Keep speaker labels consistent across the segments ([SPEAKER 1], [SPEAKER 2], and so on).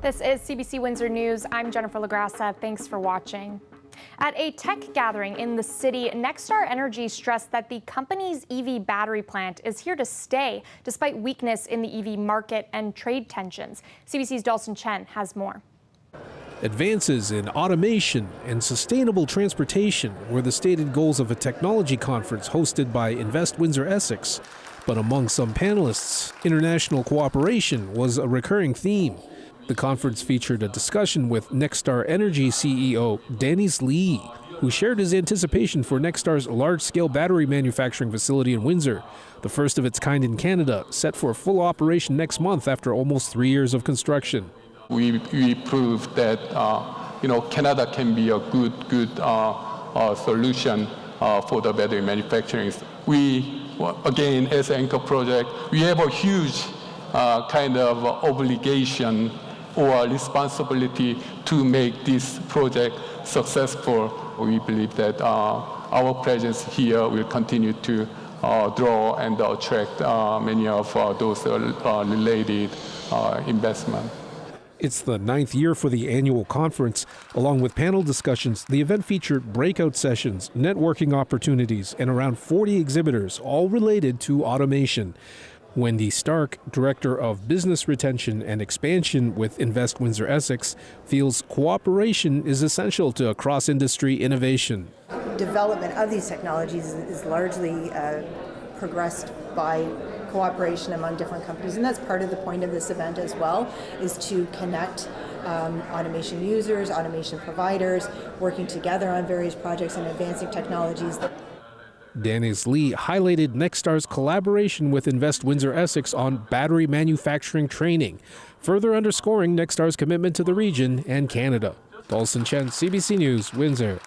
[SPEAKER 1] This is CBC Windsor News. I'm Jennifer LaGrassa. Thanks for watching. At a tech gathering in the city, NextStar Energy stressed that the company's EV battery plant is here to stay, despite weakness in the EV market and trade tensions. CBC's Dalton Chen has more.
[SPEAKER 2] Advances in automation and sustainable transportation were the stated goals of a technology conference hosted by Invest Windsor Essex. But among some panelists, international cooperation was a recurring theme. The conference featured a discussion with NextStar Energy CEO Dennis Lee, who shared his anticipation for NextStar's large-scale battery manufacturing facility in Windsor, the first of its kind in Canada, set for full operation next month after almost 3 years of construction.
[SPEAKER 3] We proved that Canada can be a good solution for the battery manufacturing. We, again, as an anchor project, we have a huge kind of obligation or responsibility to make this project successful. We believe that our presence here will continue to draw and attract many of those related investment.
[SPEAKER 2] It's the 9th year for the annual conference. Along with panel discussions, the event featured breakout sessions, networking opportunities, and around 40 exhibitors, all related to automation. Wendy Stark, Director of Business Retention and Expansion with Invest Windsor Essex, feels cooperation is essential to cross-industry innovation.
[SPEAKER 4] Development of these technologies is largely progressed by cooperation among different companies, and that's part of the point of this event as well, is to connect automation users, automation providers, working together on various projects and advancing technologies.
[SPEAKER 2] Dennis Lee highlighted NextStar's collaboration with Invest Windsor Essex on battery manufacturing training, further underscoring NextStar's commitment to the region and Canada. Dalton Chen, CBC News, Windsor.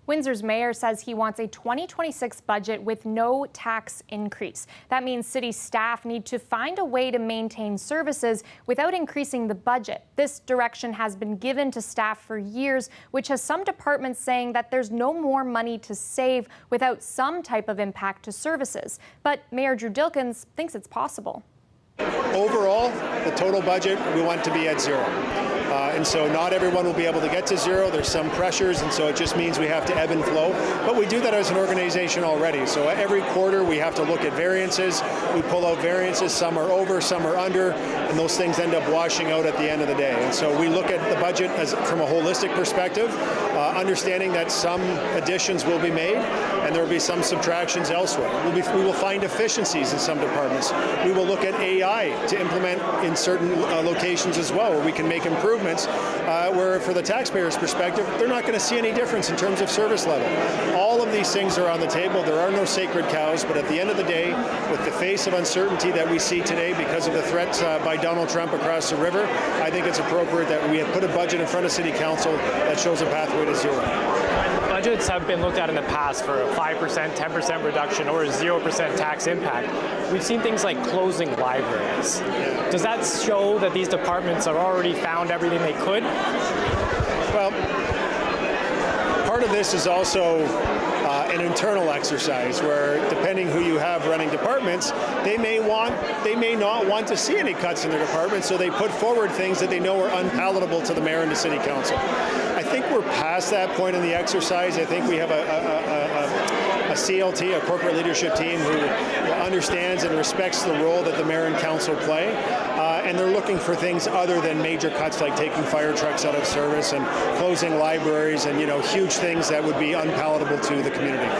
[SPEAKER 1] Windsor's mayor says he wants a 2026 budget with no tax increase. That means city staff need to find a way to maintain services without increasing the budget. This direction has been given to staff for years, which has some departments saying that there's no more money to save without some type of impact to services. But Mayor Drew Dilkens thinks it's possible.
[SPEAKER 5] Overall, the total budget, we want to be at zero. And so not everyone will be able to get to zero. There's some pressures, and so it just means we have to ebb and flow. But we do that as an organization already. So every quarter we have to look at variances. We pull out variances. Some are over, some are under, and those things end up washing out at the end of the day. And so we look at the budget as from a holistic perspective, understanding that some additions will be made and there will be some subtractions elsewhere. We will find efficiencies in some departments. We will look at AI to implement in certain locations as well, where we can make improvements, where for the taxpayer's perspective, they're not going to see any difference in terms of service level. All of these things are on the table. There are no sacred cows, but at the end of the day, with the face of uncertainty that we see today because of the threats by Donald Trump across the river, I think it's appropriate that we have put a budget in front of City Council that shows a pathway to zero.
[SPEAKER 6] Budgets have been looked at in the past for a 5%, 10% reduction or a 0% tax impact. We've seen things like closing libraries. Does that show that these departments have already found everything they could?
[SPEAKER 5] Well, part of this is also an internal exercise where, depending who you have running departments, they may not want to see any cuts in their department, so they put forward things that they know are unpalatable to the mayor and the city council. I think we're past that point in the exercise. I think we have a CLT, a corporate leadership team, who understands and respects the role that the mayor and council play, and they're looking for things other than major cuts like taking fire trucks out of service and closing libraries and huge things that would be unpalatable to the community.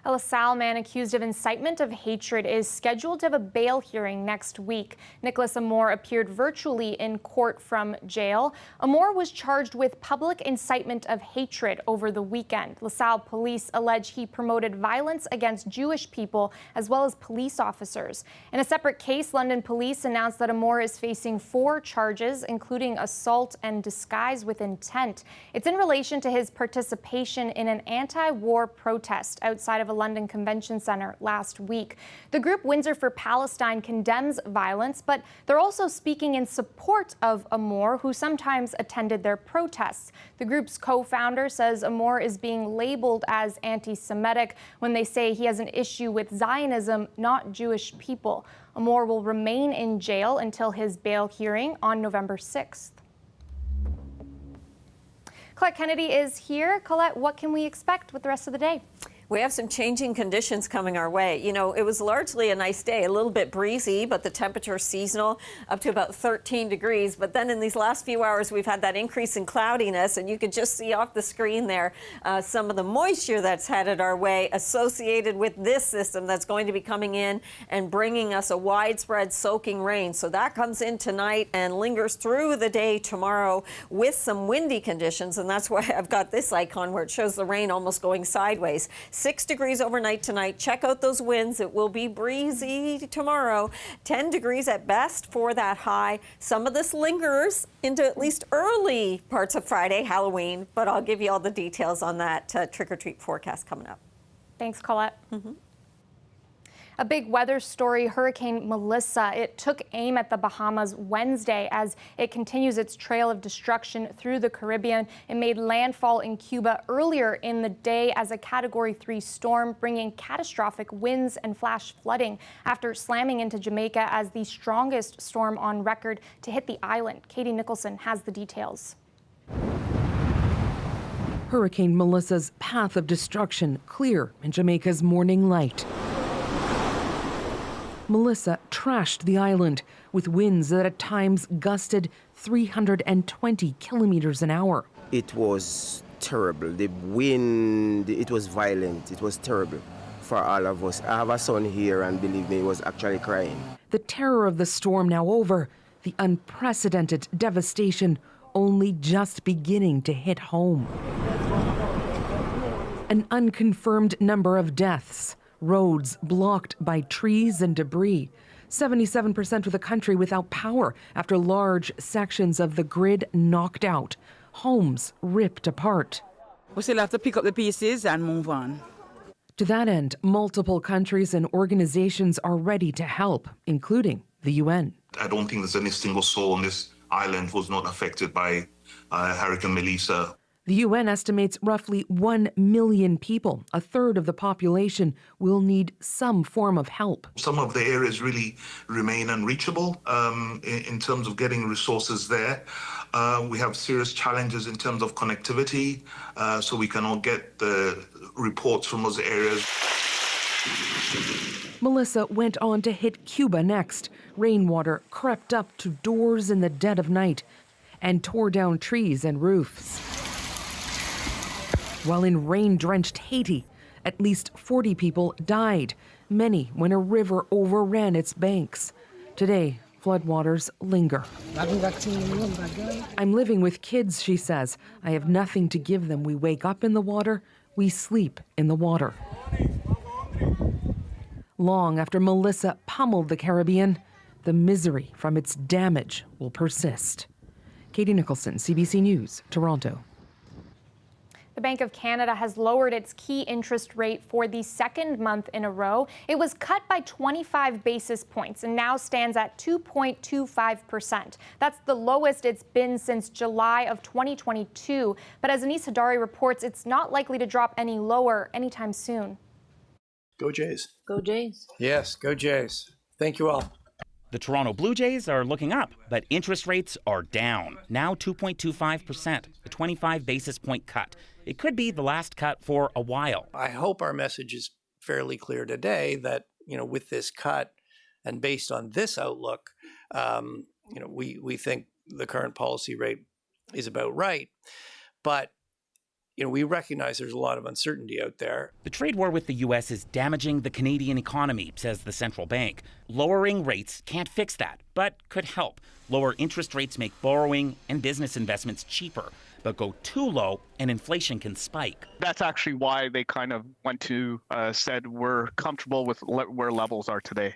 [SPEAKER 1] A LaSalle man accused of incitement of hatred is scheduled to have a bail hearing next week. Nicholas Amor appeared virtually in court from jail. Amor was charged with public incitement of hatred over the weekend. LaSalle police allege he promoted violence against Jewish people as well as police officers. In a separate case, London police announced that Amor is facing 4 charges, including assault and disguise with intent. It's in relation to his participation in an anti-war protest outside of a London convention center last week. The group Windsor for Palestine condemns violence, but they're also speaking in support of Amour, who sometimes attended their protests. The group's co-founder says Amour is being labeled as anti-Semitic when they say he has an issue with Zionism, not Jewish people. Amour will remain in jail until his bail hearing on November 6th. Colette Kennedy is here. Colette, what can we expect with the rest of the day?
[SPEAKER 7] We have some changing conditions coming our way. You know, it was largely a nice day, a little bit breezy, but the temperature seasonal up to about 13 degrees. But then in these last few hours, we've had that increase in cloudiness, and you could just see off the screen there some of the moisture that's headed our way associated with this system that's going to be coming in and bringing us a widespread soaking rain. So that comes in tonight and lingers through the day tomorrow with some windy conditions. And that's why I've got this icon where it shows the rain almost going sideways. 6 degrees overnight tonight. Check out those winds. It will be breezy tomorrow. 10 degrees at best for that high. Some of this lingers into at least early parts of Friday, Halloween, but I'll give you all the details on that trick-or-treat forecast coming up.
[SPEAKER 1] Thanks, Colette. A big weather story, Hurricane Melissa. It took aim at the Bahamas Wednesday as it continues its trail of destruction through the Caribbean. It made landfall in Cuba earlier in the day as a Category 3 storm, bringing catastrophic winds and flash flooding after slamming into Jamaica as the strongest storm on record to hit the island. Katie Nicholson has the details.
[SPEAKER 8] Hurricane Melissa's path of destruction clear in Jamaica's morning light. Melissa trashed the island with winds that at times gusted 320 kilometers an hour.
[SPEAKER 9] It was terrible. The wind, it was violent. It was terrible for all of us. I have a son here, and believe me, he was actually crying.
[SPEAKER 8] The terror of the storm now over, the unprecedented devastation only just beginning to hit home. An unconfirmed number of deaths. Roads blocked by trees and debris. 77% of the country without power after large sections of the grid knocked out. Homes ripped apart.
[SPEAKER 10] We still have to pick up the pieces and move on.
[SPEAKER 8] To that end, multiple countries and organizations are ready to help, including the UN.
[SPEAKER 11] I don't think there's any single soul on this island who's not affected by Hurricane Melissa.
[SPEAKER 8] The UN estimates roughly 1 million people, a third of the population, will need some form of help.
[SPEAKER 11] Some of the areas really remain unreachable in terms of getting resources there. We have serious challenges in terms of connectivity, so we cannot get the reports from those areas.
[SPEAKER 8] Melissa went on to hit Cuba next. Rainwater crept up to doors in the dead of night and tore down trees and roofs. While in rain-drenched Haiti, at least 40 people died, many when a river overran its banks. Today, floodwaters linger. I'm living with kids, she says. I have nothing to give them. We wake up in the water, we sleep in the water. Long after Melissa pummeled the Caribbean, the misery from its damage will persist. Katie Nicholson, CBC News, Toronto.
[SPEAKER 1] The Bank of Canada has lowered its key interest rate for the second month in a row. It was cut by 25 basis points and now stands at 2.25%. That's the lowest it's been since July of 2022. But as Anis Hadari reports, it's not likely to drop any lower anytime soon.
[SPEAKER 12] Go Jays.
[SPEAKER 7] Go Jays.
[SPEAKER 12] Yes, go Jays. Thank you all.
[SPEAKER 13] The Toronto Blue Jays are looking up, but interest rates are down, now 2.25%, a 25 basis point cut. It could be the last cut for a while.
[SPEAKER 12] I hope our message is fairly clear today that, with this cut and based on this outlook, we think the current policy rate is about right. But we recognize there's a lot of uncertainty out there.
[SPEAKER 13] The trade war with the U.S. is damaging the Canadian economy, says the central bank. Lowering rates can't fix that, but could help. Lower interest rates make borrowing and business investments cheaper. but go too low and inflation can spike.
[SPEAKER 14] That's actually why they kind of went to said we're comfortable with where levels are today.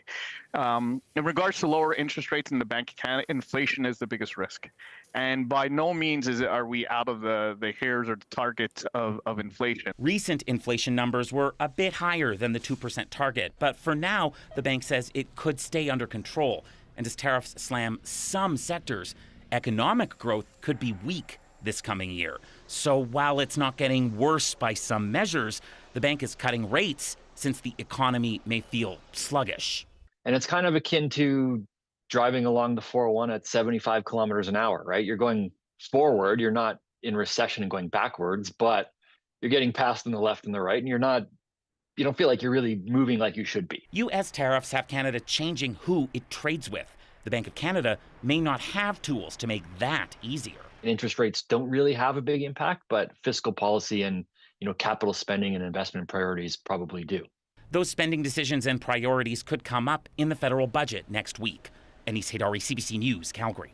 [SPEAKER 14] In regards to lower interest rates in the Bank of Canada, inflation is the biggest risk. And by no means are we out of the hairs or the target of inflation.
[SPEAKER 13] Recent inflation numbers were a bit higher than the 2% target, but for now, the bank says it could stay under control. And as tariffs slam some sectors, economic growth could be weak this coming year. So while it's not getting worse by some measures, the bank is cutting rates since the economy may feel sluggish.
[SPEAKER 15] And it's kind of akin to driving along the 401 at 75 kilometers an hour, right? You're going forward, you're not in recession and going backwards, but you're getting past on the left and the right, and you don't feel like you're really moving like you should be.
[SPEAKER 13] U.S. tariffs have Canada changing who it trades with. The Bank of Canada may not have tools to make that easier.
[SPEAKER 15] Interest rates don't really have a big impact, but fiscal policy and capital spending and investment priorities probably do.
[SPEAKER 13] Those spending decisions and priorities could come up in the federal budget next week. Anis Haidari, CBC News, Calgary.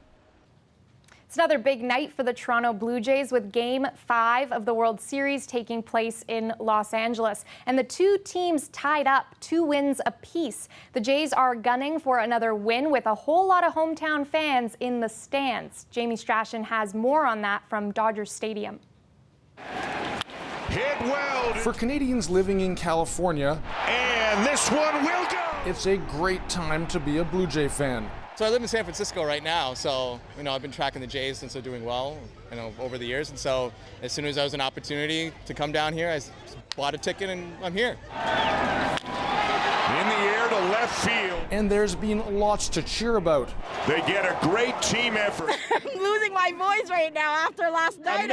[SPEAKER 1] It's another big night for the Toronto Blue Jays with Game 5 of the World Series taking place in Los Angeles. And the two teams tied up 2 wins apiece. The Jays are gunning for another win with a whole lot of hometown fans in the stands. Jamie Strachan has more on that from Dodger Stadium.
[SPEAKER 16] Hit well.
[SPEAKER 17] For Canadians living in California,
[SPEAKER 16] And this one will go.
[SPEAKER 17] It's a great time to be a Blue Jay fan.
[SPEAKER 18] So I live in San Francisco right now, so I've been tracking the Jays since they're doing well, over the years, and so as soon as there was an opportunity to come down here, I bought a ticket and I'm here.
[SPEAKER 16] In the air to left field.
[SPEAKER 17] And there's been lots to cheer about.
[SPEAKER 16] They get a great team effort.
[SPEAKER 19] I'm losing my voice right now after last night.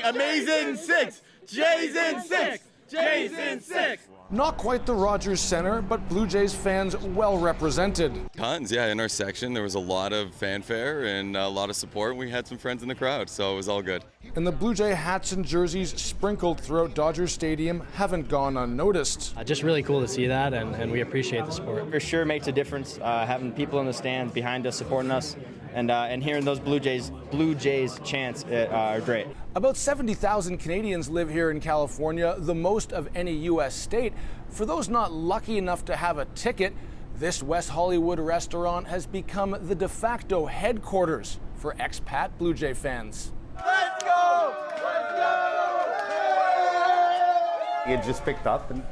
[SPEAKER 20] Amazing 6. Jays in 6. Jays in 6.
[SPEAKER 17] Not quite the Rogers Center, but Blue Jays fans well represented.
[SPEAKER 21] Tons, yeah. In our section, there was a lot of fanfare and a lot of support. We had some friends in the crowd, so it was all good.
[SPEAKER 17] And the Blue Jay hats and jerseys sprinkled throughout Dodger Stadium haven't gone unnoticed.
[SPEAKER 22] Just really cool to see that, and we appreciate the support. For sure makes a difference, having people in the stands behind us, supporting us, and hearing those Blue Jays chants are great.
[SPEAKER 17] About 70,000 Canadians live here in California, the most of any U.S. state. For those not lucky enough to have a ticket, this West Hollywood restaurant has become the de facto headquarters for expat Blue Jay fans.
[SPEAKER 20] Let's go! Let's go!
[SPEAKER 23] It just picked up, and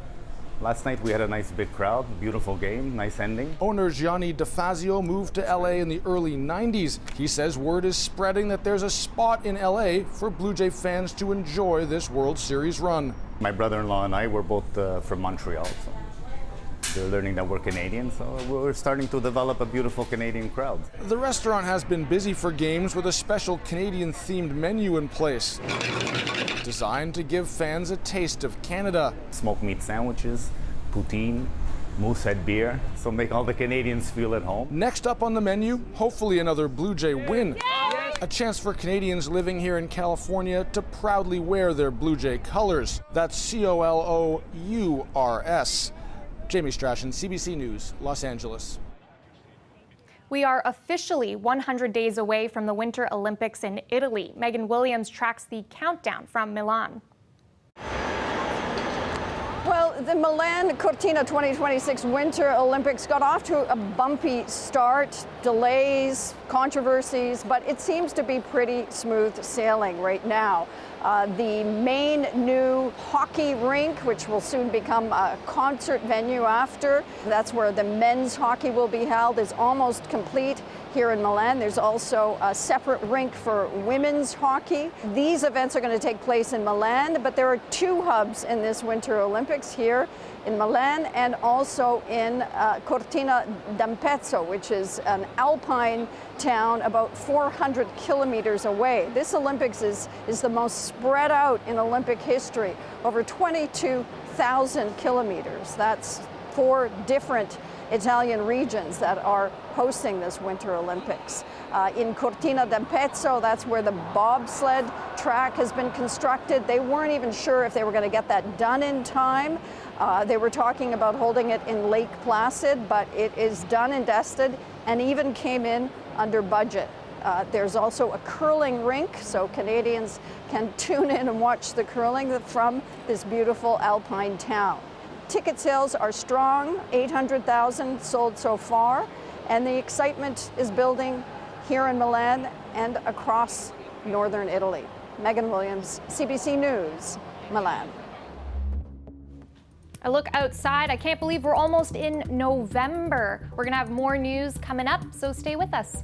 [SPEAKER 23] last night we had a nice big crowd, beautiful game, nice ending.
[SPEAKER 17] Owner Gianni DeFazio moved to LA in the early 90s. He says word is spreading that there's a spot in LA for Blue Jay fans to enjoy this World Series run.
[SPEAKER 23] My brother-in-law and I were both from Montreal, so they're learning that we're Canadian, so we're starting to develop a beautiful Canadian crowd.
[SPEAKER 17] The restaurant has been busy for games with a special Canadian-themed menu in place, designed to give fans a taste of Canada.
[SPEAKER 23] Smoked meat sandwiches, poutine, moosehead beer, so make all the Canadians feel at home.
[SPEAKER 17] Next up on the menu, hopefully another Blue Jay win. A chance for Canadians living here in California to proudly wear their Blue Jay colors. That's COLOURS. Jamie Strachan, CBC News, Los Angeles.
[SPEAKER 1] We are officially 100 days away from the Winter Olympics in Italy. Megan Williams tracks the countdown from Milan.
[SPEAKER 24] Well, the Milan Cortina 2026 Winter Olympics got off to a bumpy start, delays, controversies, but it seems to be pretty smooth sailing right now. The main new hockey rink, which will soon become a concert venue after, that's where the men's hockey will be held, is almost complete here in Milan. There's also a separate rink for women's hockey. These events are going to take place in Milan, but there are 2 hubs in this Winter Olympics here in Milan and also in Cortina d'Ampezzo, which is an alpine town about 400 kilometers away. This Olympics is the most spread out in Olympic history, over 22,000 kilometers. That's 4 different Italian regions that are hosting this Winter Olympics. In Cortina d'Ampezzo, that's where the bobsled track has been constructed. They weren't even sure if they were going to get that done in time. They were talking about holding it in Lake Placid, but it is done and dusted and even came in under budget. There's also a curling rink, so Canadians can tune in and watch the curling from this beautiful alpine town. Ticket sales are strong, 800,000 sold so far, and the excitement is building here in Milan and across northern Italy. Megan Williams, CBC News, Milan.
[SPEAKER 1] I look outside, I can't believe we're almost in November. We're gonna have more news coming up, so stay with us.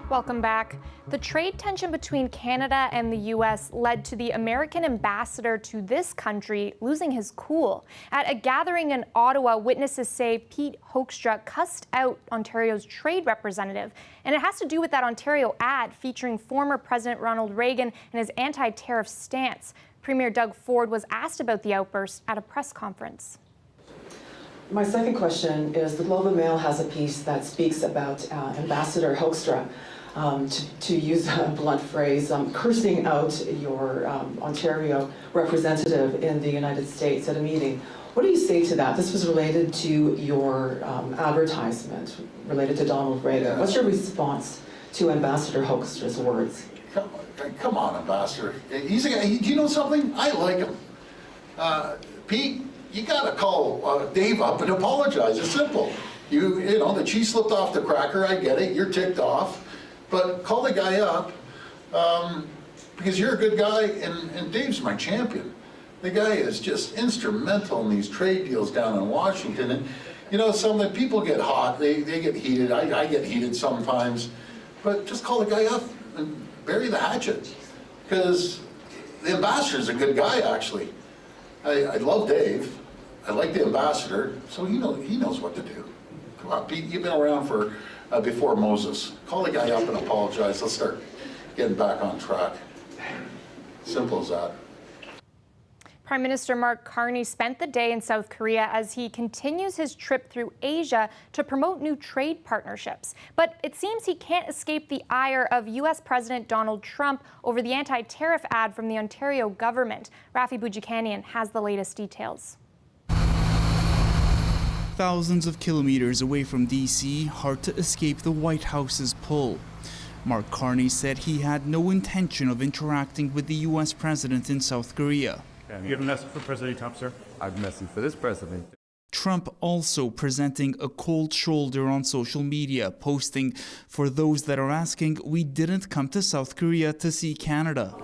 [SPEAKER 1] Welcome back. The trade tension between Canada and the U.S. led to the American ambassador to this country losing his cool. At a gathering in Ottawa, witnesses say Pete Hoekstra cussed out Ontario's trade representative. And it has to do with that Ontario ad featuring former President Ronald Reagan and his anti-tariff stance. Premier Doug Ford was asked about the outburst at a press conference.
[SPEAKER 2] My second question is, the Globe and Mail has a piece that speaks about Ambassador Hoekstra, to use a blunt phrase, cursing out your Ontario representative in the United States at a meeting. What do you say to that? This was related to your advertisement related to Donald Reagan. What's your response to Ambassador Hoekstra's words?
[SPEAKER 3] Come on, Ambassador. He's a guy. Do you know something? I like him. Pete, you gotta call Dave up and apologize. It's simple. You know, the cheese slipped off the cracker. I get it. You're ticked off, but call the guy up because you're a good guy, and Dave's my champion. The guy is just instrumental in these trade deals down in Washington, and you know, some of the people get hot. They get heated. I get heated sometimes, but just call the guy up and bury the hatchet, because the ambassador's a good guy, actually. I love Dave. I like the ambassador, so he knows what to do. Come on, Pete, you've been around for before Moses. Call the guy up and apologize. Let's start getting back on track. Simple as that.
[SPEAKER 1] Prime Minister Mark Carney spent the day in South Korea as he continues his trip through Asia to promote new trade partnerships. But it seems he can't escape the ire of U.S. President Donald Trump over the anti-tariff ad from the Ontario government. Rafi Boudjikanian has the latest details.
[SPEAKER 4] Thousands of kilometers away from D.C., hard to escape the White House's pull. Mark Carney said he had no intention of interacting with the U.S. president in South Korea.
[SPEAKER 5] You have a message for President Trump, sir?
[SPEAKER 6] I have a message for this president.
[SPEAKER 4] Trump also presenting a cold shoulder on social media, posting, "For those that are asking, we didn't come to South Korea to see Canada."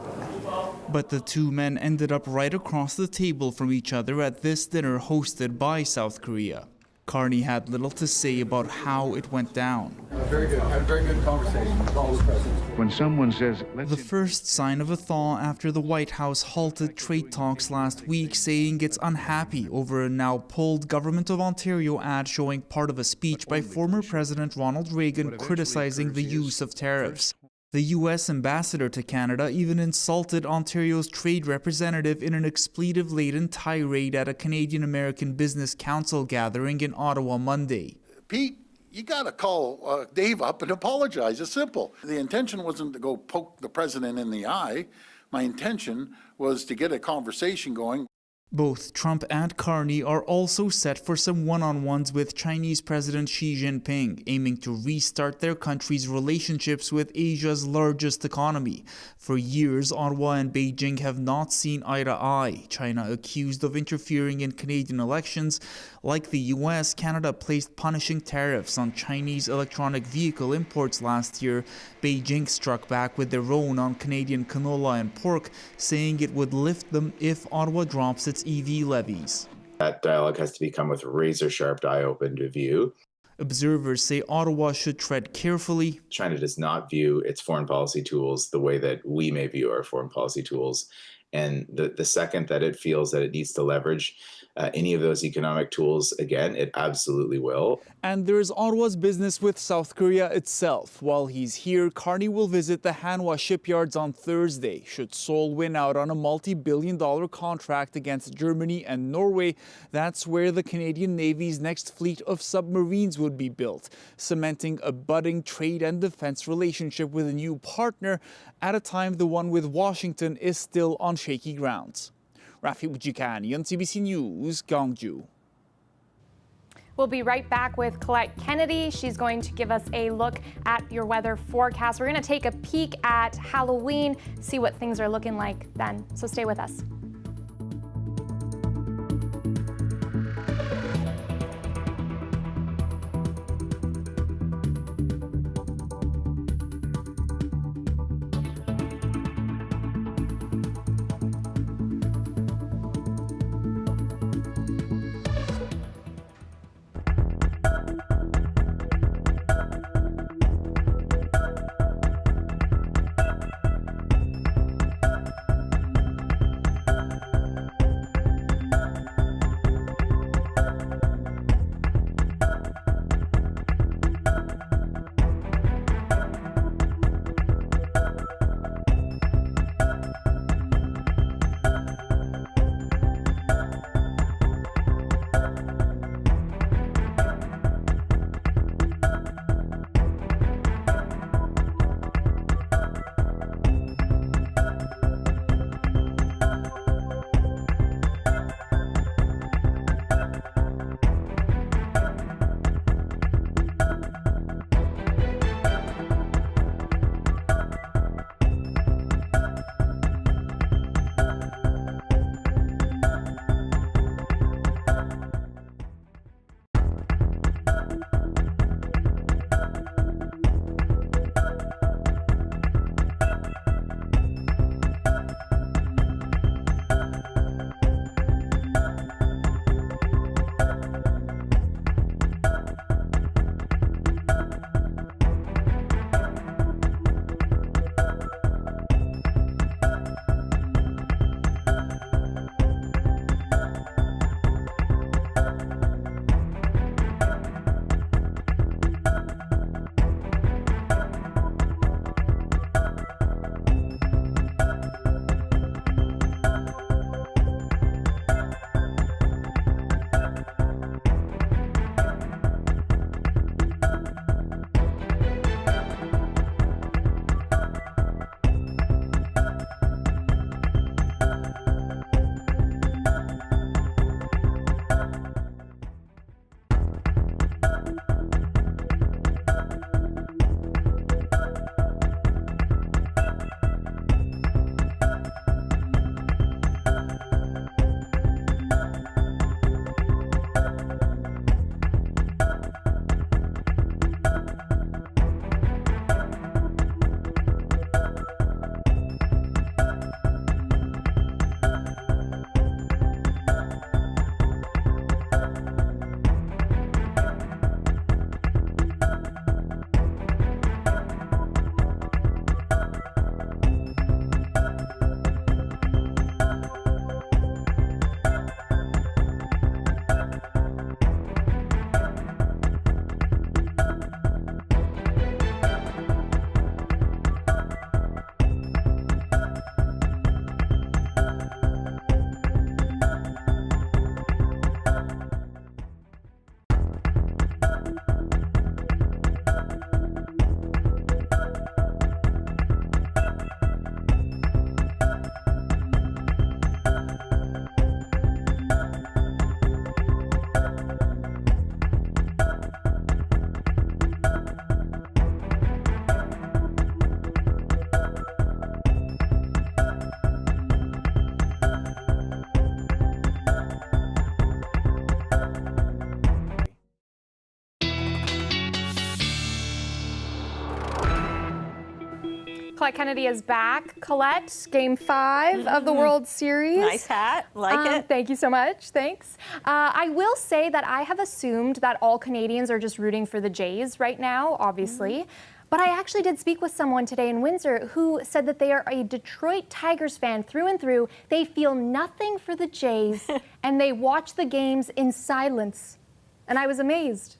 [SPEAKER 4] But the two men ended up right across the table from each other at this dinner hosted by South Korea. Carney had little to say about how it went down.
[SPEAKER 6] Very good. Had a very good conversation with all the presidents.
[SPEAKER 4] When someone says, the first sign of a thaw after the White House halted trade talks last week, saying it's unhappy over a now pulled Government of Ontario ad showing part of a speech by former President Ronald Reagan criticizing the use of tariffs. The U.S. ambassador to Canada even insulted Ontario's trade representative in an expletive-laden tirade at a Canadian-American Business Council gathering in Ottawa Monday.
[SPEAKER 3] Pete, you gotta call Dave up and apologize. It's simple. The intention wasn't to go poke the president in the eye. My intention was to get a conversation going.
[SPEAKER 4] Both Trump and Carney are also set for some one-on-ones with Chinese President Xi Jinping, aiming to restart their country's relationships with Asia's largest economy. For years, Ottawa and Beijing have not seen eye to eye. China accused of interfering in Canadian elections. Like the U.S., Canada placed punishing tariffs on Chinese electronic vehicle imports last year. Beijing struck back with their own on Canadian canola and pork, saying it would lift them if Ottawa drops its EV levies.
[SPEAKER 25] That dialogue has to become with razor-sharp, eye-opened view.
[SPEAKER 4] Observers say Ottawa should tread carefully.
[SPEAKER 25] China does not view its foreign policy tools the way that we may view our foreign policy tools. And the second that it feels that it needs to leverage any of those economic tools, again, it absolutely will.
[SPEAKER 4] And there's Ottawa's business with South Korea itself. While he's here, Carney will visit the Hanwha shipyards on Thursday. Should Seoul win out on a multi-billion-dollar contract against Germany and Norway, that's where the Canadian Navy's next fleet of submarines would be built, cementing a budding trade and defense relationship with a new partner at a time the one with Washington is still on shaky grounds. Rafi Boudjikanian on CBC News, Gwangju.
[SPEAKER 1] We'll be right back with Colette Kennedy. She's going to give us a look at your weather forecast. We're going to take a peek at Halloween, see what things are looking like then. So stay with us. Colette Kennedy is back. Colette, Game 5 of the World Series.
[SPEAKER 7] Nice hat. Like it.
[SPEAKER 1] Thank you so much. Thanks. I will say that I have assumed that all Canadians are just rooting for the Jays right now, obviously. But I actually did speak with someone today in Windsor who said that they are a Detroit Tigers fan through and through. They feel nothing for the Jays, and they watch the games in silence. And I was amazed.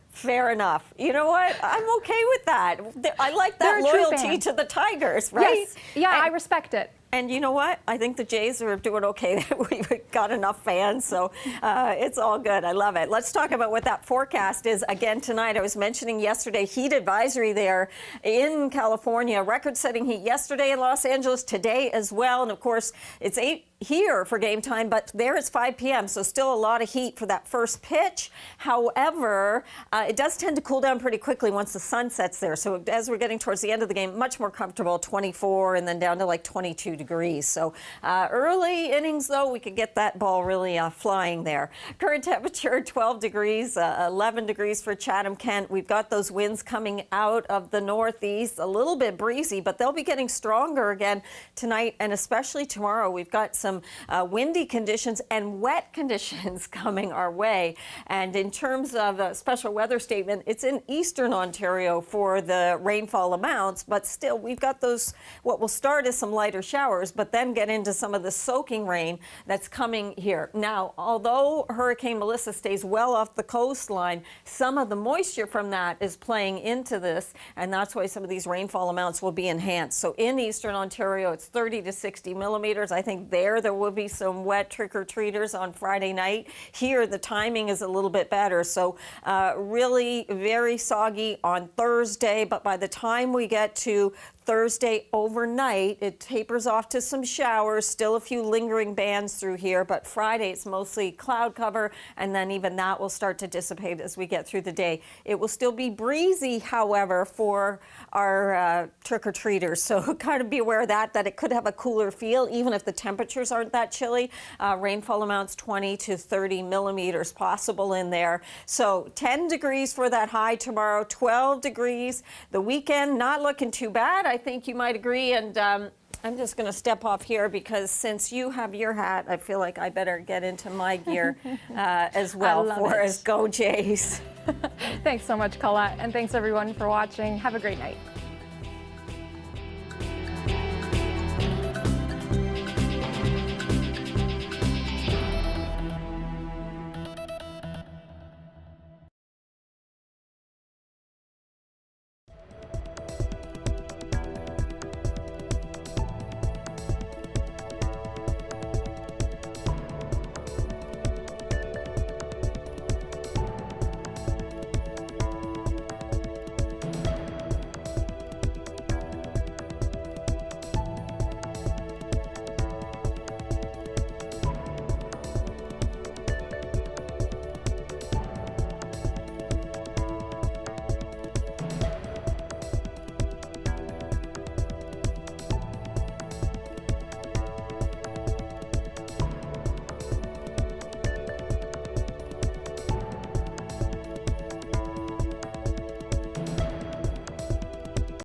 [SPEAKER 7] Fair enough. You know what? I'm okay with that. I like that loyalty to the Tigers, right?
[SPEAKER 1] Yes. Yeah, I respect it.
[SPEAKER 7] And you know what? I think the Jays are doing okay. We've got enough fans, so it's all good. I love it. Let's talk about what that forecast is again tonight. I was mentioning yesterday, heat advisory there in California. Record-setting heat yesterday in Los Angeles, today as well. And of course, it's 8 here for game time, but there it's 5 p.m., so still a lot of heat for that first pitch. However, it does tend to cool down pretty quickly once the sun sets there. So as we're getting towards the end of the game, much more comfortable, 24 and then down to like 22 degrees. So early innings, though, we could get that ball really flying there. Current temperature, 12 degrees, 11 degrees for Chatham-Kent. We've got those winds coming out of the northeast, a little bit breezy, but they'll be getting stronger again tonight and especially tomorrow. We've got some windy conditions and wet conditions coming our way. And in terms of a special weather statement, it's in eastern Ontario for the rainfall amounts, but still we've got those, what will start as some lighter showers, but then get into some of the soaking rain that's coming here. Now, although Hurricane Melissa stays well off the coastline, some of the moisture from that is playing into this, and that's why some of these rainfall amounts will be enhanced. So in eastern Ontario, it's 30 to 60 millimeters. I think there will be some wet trick-or-treaters on Friday night. Here, the timing is a little bit better. So really very soggy on Thursday, but by the time we get to Thursday overnight, it tapers off to some showers, still a few lingering bands through here, but Friday it's mostly cloud cover, and then even that will start to dissipate as we get through the day. It will still be breezy, however, for our trick-or-treaters, so kind of be aware of that it could have a cooler feel, even if the temperatures aren't that chilly. Rainfall amounts 20 to 30 millimeters possible in there. So 10 degrees for that high tomorrow, 12 degrees. The weekend, not looking too bad. I think you might agree, and I'm just going to step off here because since you have your hat, I feel like I better get into my gear as well for us. Go Jays.
[SPEAKER 1] Thanks so much, Colette, and thanks everyone for watching. Have a great night.